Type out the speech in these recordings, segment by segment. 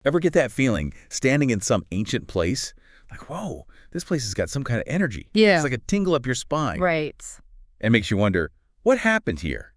Ever get that feeling standing in some ancient place? Like, whoa, this place has got some kind of energy. It's Yeah, like a tingle up your spine. right. And makes you wonder, what happened here?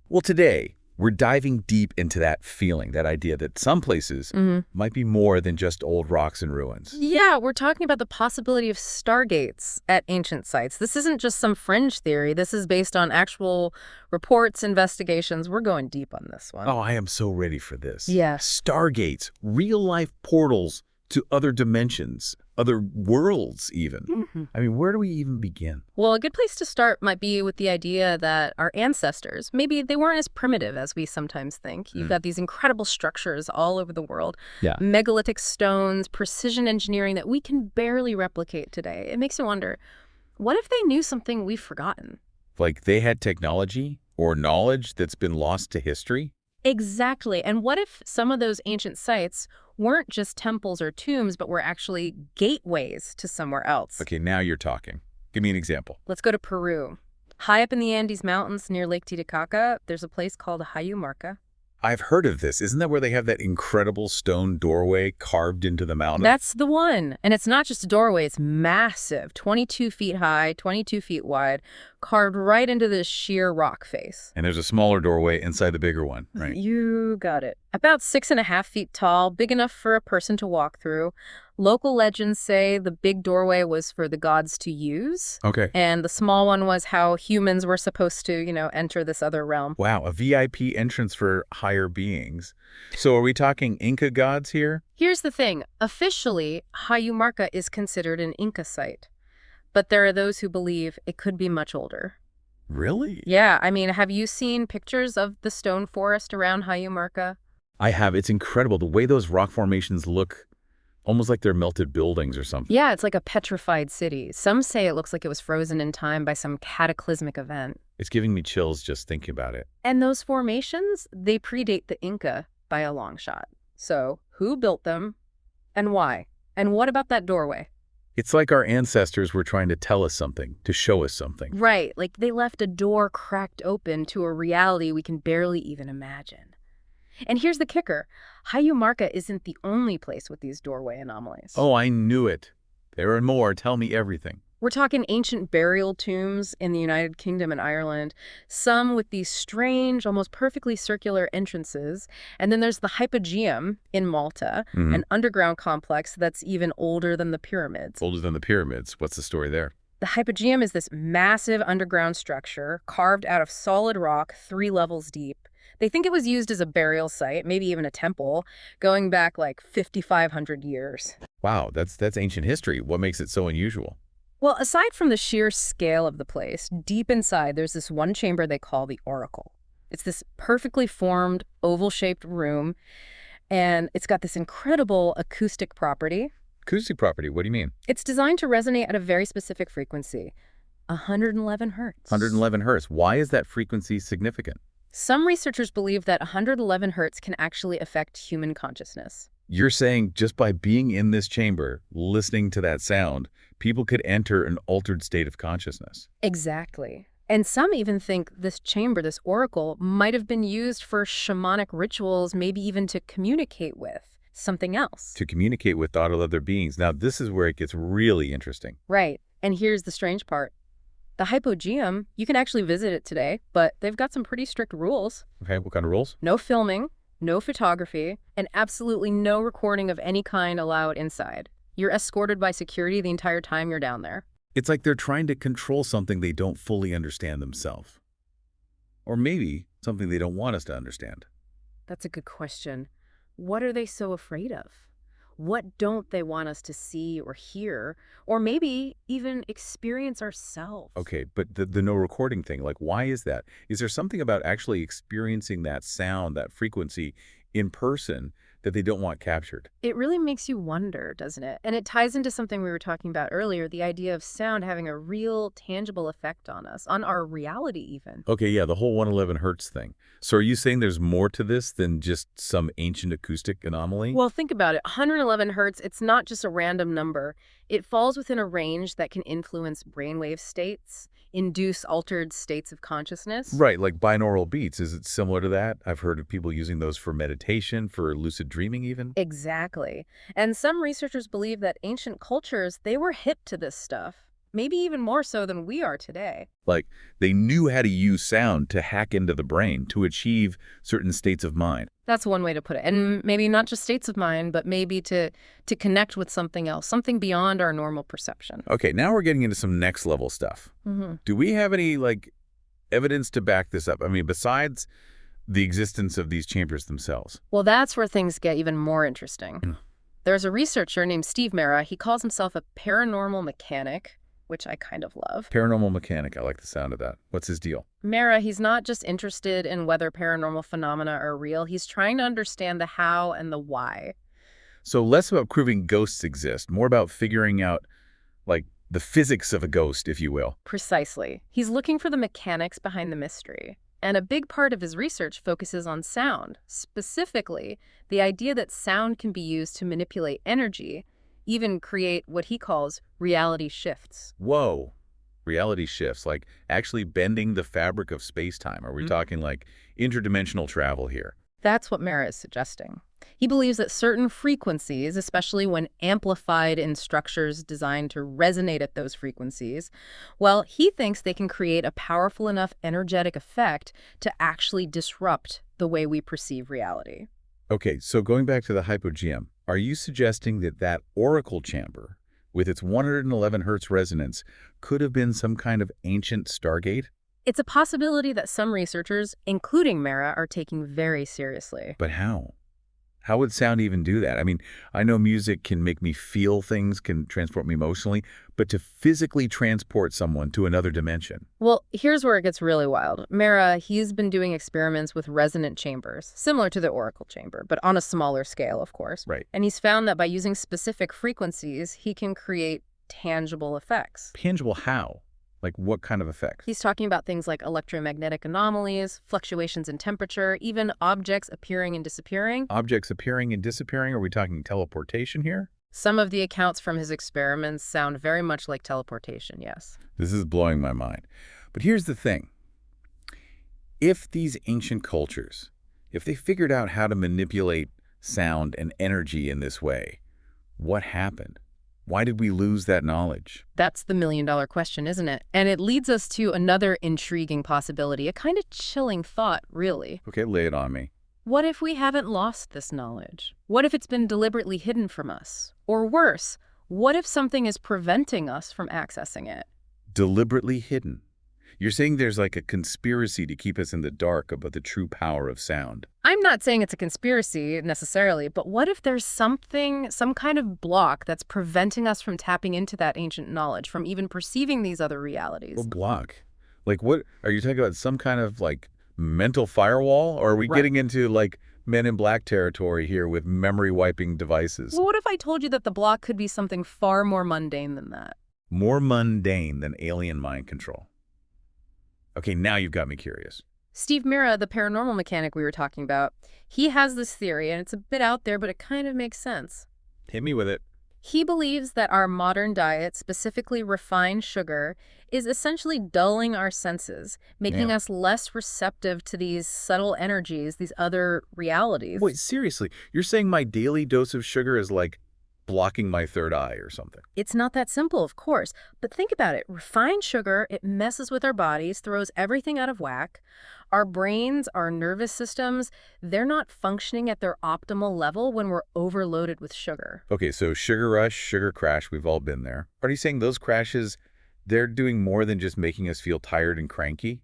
Well, today, we're diving deep into that feeling, that idea that some places hmm might be more than just old rocks and ruins. Yeah, we're talking about the possibility of stargates at ancient sites. This isn't just some fringe theory. This is based on actual reports, investigations. We're going deep on this one. Oh, I am so ready for this. Yes. Stargates, real-life portals to other dimensions, other worlds even. hmm I mean, where do we even begin? Well, a good place to start might be with the idea that our ancestors, maybe they weren't as primitive as we sometimes think. You've got these incredible structures all over the world, Yeah. megalithic stones, precision engineering that we can barely replicate today. It makes you wonder, what if they knew something we've forgotten? Like they had technology or knowledge that's been lost to history? Exactly. And what if some of those ancient sites weren't just temples or tombs, but were actually gateways to somewhere else? Okay, now you're talking. Give me an example. Let's go to Peru. High up in the Andes Mountains near Lake Titicaca, there's a place called Hayumarca. I've heard of this. Isn't that where they have that incredible stone doorway carved into the mountain? That's the one. And it's not just a doorway, it's massive, 22 feet high, 22 feet wide, carved right into this sheer rock face. And there's a smaller doorway inside the bigger one, right? You got it. About 6.5 feet tall, big enough for a person to walk through. Local legends say the big doorway was for the gods to use, Okay. and the small one was how humans were supposed to, enter this other realm. Wow, a VIP entrance for higher beings. So are we talking Inca gods here? Here's the thing. Officially, Hayumarca is considered an Inca site, but there are those who believe it could be much older. Really? Yeah, I mean, have you seen pictures of the stone forest around Hayumarca? I have. It's incredible the way those rock formations look, almost like they're melted buildings or something. Yeah, it's like a petrified city. Some say it looks like it was frozen in time by some cataclysmic event. It's giving me chills just thinking about it. And those formations, they predate the Inca by a long shot. So, who built them and why? And what about that doorway? It's like our ancestors were trying to tell us something, to show us something. Right, like they left a door cracked open to a reality we can barely even imagine. And here's the kicker. Hayumarca isn't the only place with these doorway anomalies. Oh, I knew it. There are more. Tell me everything. We're talking ancient burial tombs in the United Kingdom and Ireland, some with these strange, almost perfectly circular entrances. And then there's the Hypogeum in Malta, an underground complex that's even older than the pyramids. Older than the pyramids. What's the story there? The Hypogeum is this massive underground structure carved out of solid rock 3 levels deep. They think it was used as a burial site, maybe even a temple, going back like 5,500 years. Wow, that's ancient history. What makes it so unusual? Well, aside from the sheer scale of the place, deep inside there's this one chamber they call the oracle. It's this perfectly formed, oval-shaped room, and it's got this incredible acoustic property. Acoustic property, what do you mean? It's designed to resonate at a very specific frequency, 111 hertz. 111 hertz. Why is that frequency significant? Some researchers believe that 111 hertz can actually affect human consciousness. You're saying just by being in this chamber, listening to that sound, people could enter an altered state of consciousness. Exactly. And some even think this chamber, this oracle, might have been used for shamanic rituals, maybe even to communicate with something else. To communicate with thought of other beings. Now, this is where it gets really interesting. Right. And here's the strange part. The Hypogeum, you can actually visit it today, but they've got some pretty strict rules. Okay, what kind of rules? No filming, no photography, and absolutely no recording of any kind allowed inside. You're escorted by security the entire time you're down there. It's like they're trying to control something they don't fully understand themselves. Or maybe something they don't want us to understand. That's a good question. What are they so afraid of? What don't they want us to see or hear, or maybe even experience ourselves? Okay, but the no recording thing, like why is that? Is there something about actually experiencing that sound, that frequency in person that they don't want captured? It really makes you wonder, doesn't it? And it ties into something we were talking about earlier, the idea of sound having a real, tangible effect on us, on our reality even. Okay, yeah, the whole 111 hertz thing. So are you saying there's more to this than just some ancient acoustic anomaly? Well, think about it. 111 hertz, it's not just a random number. It falls within a range that can influence brainwave states, induce altered states of consciousness. Right, like binaural beats. Is it similar to that? I've heard of people using those for meditation, for lucid lucid dreaming even? Exactly. And some researchers believe that ancient cultures, they were hip to this stuff, maybe even more so than we are today. Like, they knew how to use sound to hack into the brain to achieve certain states of mind. That's one way to put it. And maybe not just states of mind, but maybe to connect with something else, something beyond our normal perception. Okay, now we're getting into some next level stuff. Do we have any, like, evidence to back this up? I mean, besides the existence of these chambers themselves. Well, that's where things get even more interesting. Mm. There's a researcher named Steve Mera. He calls himself a paranormal mechanic, which I kind of love. Paranormal mechanic, I like the sound of that. What's his deal? Mera, he's not just interested in whether paranormal phenomena are real. He's trying to understand the how and the why. So less about proving ghosts exist, more about figuring out, like, the physics of a ghost, if you will. Precisely. He's looking for the mechanics behind the mystery. And a big part of his research focuses on sound, specifically the idea that sound can be used to manipulate energy, even create what he calls reality shifts. Whoa. Reality shifts, like actually bending the fabric of space-time. Are we talking like interdimensional travel here? That's what Mera is suggesting. He believes that certain frequencies, especially when amplified in structures designed to resonate at those frequencies, well, he thinks they can create a powerful enough energetic effect to actually disrupt the way we perceive reality. Okay, so going back to the hypogeum, are you suggesting that that oracle chamber, with its 111 hertz resonance, could have been some kind of ancient stargate? It's a possibility that some researchers, including Mera, are taking very seriously. But how? How would sound even do that? I mean, I know music can make me feel things, can transport me emotionally, but to physically transport someone to another dimension. Well, here's where it gets really wild. Mera, he's been doing experiments with resonant chambers, similar to the oracle chamber, but on a smaller scale, of course. Right. And he's found that by using specific frequencies, he can create tangible effects. Tangible how? Like what kind of effects? He's talking about things like electromagnetic anomalies, fluctuations in temperature, even objects appearing and disappearing. Objects appearing and disappearing? Are we talking teleportation here? Some of the accounts from his experiments sound very much like teleportation, yes. This is blowing my mind. But here's the thing. If these ancient cultures, if they figured out how to manipulate sound and energy in this way, what happened? Why did we lose that knowledge? That's the million-dollar question, isn't it? And it leads us to another intriguing possibility, a kind of chilling thought, really. Okay, lay it on me. What if we haven't lost this knowledge? What if it's been deliberately hidden from us? Or worse, what if something is preventing us from accessing it? Deliberately hidden. You're saying there's like a conspiracy to keep us in the dark about the true power of sound. I'm not saying it's a conspiracy necessarily, but what if there's something, some kind of block that's preventing us from tapping into that ancient knowledge, from even perceiving these other realities? Well, block. Like what? Are you talking about some kind of like mental firewall? Or are we getting into like Men in Black territory here with memory wiping devices? Well, what if I told you that the block could be something far more mundane than that? More mundane than alien mind control. Okay, now you've got me curious. Steve Mera, the paranormal mechanic we were talking about, he has this theory, and it's a bit out there, but it kind of makes sense. Hit me with it. He believes that our modern diet, specifically refined sugar, is essentially dulling our senses, making us less receptive to these subtle energies, these other realities. Wait, seriously, you're saying my daily dose of sugar is like blocking my third eye or something? It's not that simple, of course, but think about it. Refined sugar, it messes with our bodies, throws everything out of whack. Our brains, our nervous systems, they're not functioning at their optimal level when we're overloaded with sugar. Okay, so sugar rush, sugar crash, we've all been there. Are you saying those crashes, they're doing more than just making us feel tired and cranky?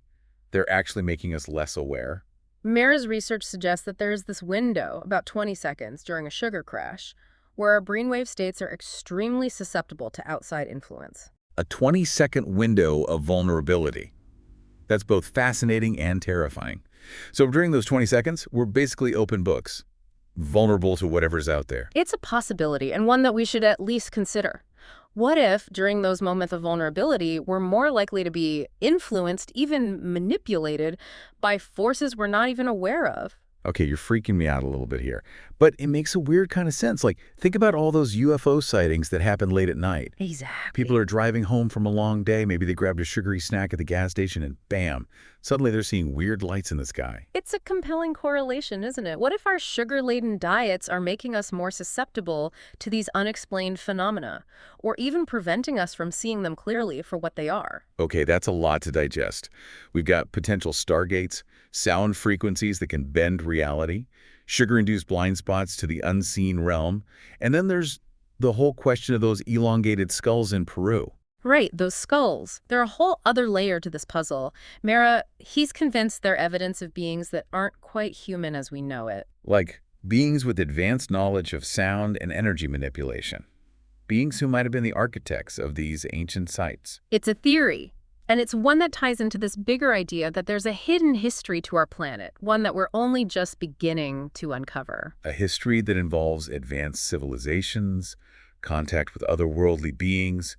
They're actually making us less aware? Mera's research suggests that there's this window, about 20 seconds during a sugar crash, where our brainwave states are extremely susceptible to outside influence. A 20-second window of vulnerability. That's both fascinating and terrifying. So during those 20 seconds, we're basically open books, vulnerable to whatever's out there. It's a possibility, and one that we should at least consider. What if, during those moments of vulnerability, we're more likely to be influenced, even manipulated, by forces we're not even aware of? Okay, you're freaking me out a little bit here. But it makes a weird kind of sense. Like, think about all those UFO sightings that happen late at night. Exactly. People are driving home from a long day. Maybe they grabbed a sugary snack at the gas station and bam, Suddenly they're seeing weird lights in the sky. It's a compelling correlation, isn't it? What if our sugar-laden diets are making us more susceptible to these unexplained phenomena, or even preventing us from seeing them clearly for what they are? Okay, that's a lot to digest. We've got potential stargates, sound frequencies that can bend reality, sugar-induced blind spots to the unseen realm, and then there's the whole question of those elongated skulls in Peru. Right, those skulls. They're a whole other layer to this puzzle. Mera, he's convinced they're evidence of beings that aren't quite human as we know it. Like beings with advanced knowledge of sound and energy manipulation. Beings who might have been the architects of these ancient sites. It's a theory, and it's one that ties into this bigger idea that there's a hidden history to our planet, one that we're only just beginning to uncover. A history that involves advanced civilizations, contact with otherworldly beings,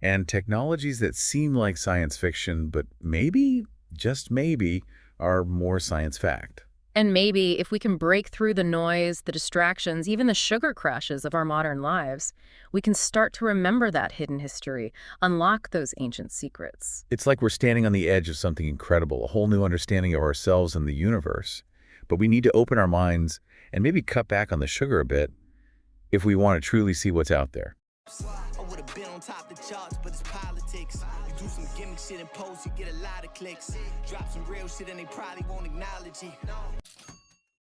and technologies that seem like science fiction, but maybe, just maybe, are more science fact. And maybe if we can break through the noise, the distractions, even the sugar crashes of our modern lives, we can start to remember that hidden history, unlock those ancient secrets. It's like we're standing on the edge of something incredible, a whole new understanding of ourselves and the universe. But we need to open our minds and maybe cut back on the sugar a bit if we want to truly see what's out there. I would have been on top of the charts, but it's politics. You do some gimmick shit and post, you get a lot of clicks. Drop some real shit and they probably won't acknowledge it.